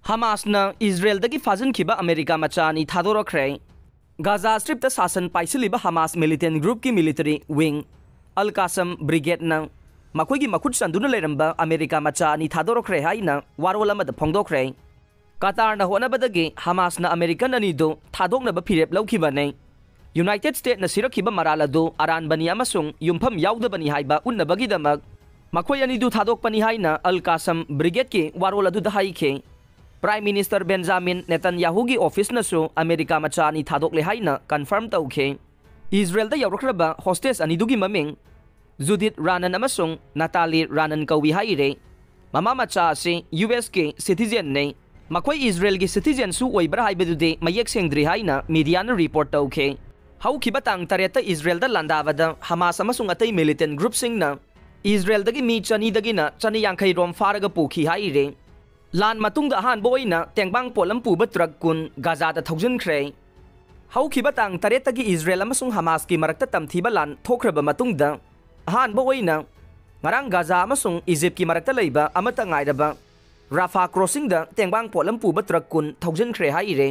हमासना इजराइलदगी फाजनखिबा America मचानी थादोरखरे Gaza स्ट्रिप्ता शासन पाइसलिबा Hamas militant group की military wing अल Qasim brigade न मखोगी मखुट संदुना लेरंबा अमेरिका मचानी थादोरखरे हाइना वारोल अमदा फोंदोखरे कतारना होनबदगी हमासना अमेरिकन अनिदो थादोकनबा फिरेप लौखिबने यूनाइटेड स्टेट न सिरखिबा मराल अदु अरानबनी अमसुंग युमफम याउदबनी हाइबा उन्नबगीदमक मखोय अनिदु थादोकपनी हाइना अल कासम ब्रिगेड की वारोल अदुदा हाइखे प्राइम मिनिस्टर बेंजामिन नेतन्याहू की ऑफिस नसु अमेरिका मचानी थादोकले हाइना कन्फर्म तौखे इजराइल दा यौरखरबा होस्टेस अनिदुगी ममिंग जुदित रानन अमसुंग नाताली रानन कौवी हाइरे ममा मचा से यूएस के सिटीजन ने मखोय इजराइल की सिटीजन सु ओइब्रा हाइबदुदे मयेक सेंग्द्रि हाइना मीडिया न रिपोर्ट तौखे हौखिबा तांग तरेता इजराइल दा लांदाबदा हमास अमसुंग अतै मिलिटेंट ग्रुप सिंगना इजराइल दगी मी चनी दगिना चनी यांखै रोम फारगा पुखी हाइरे लान मतुंग अहान बोइना तेंगबांग पोलम पुब ट्रक कुन गाजा दा थौजनख्रे हौखिबा तांग तरेतगी इजराइल अमसुंग हमास की मरक्ता तमथीबा लान थोख्रबा मतुंगदा अहान बोइना ngarang गाजा अमसुंग इजिप्ट की मरक्ता लैबा अमता ngairaba राफा क्रॉसिंग दा तेंगबांग पोलम पुब ट्रक कुन थौजनख्रे हाइरे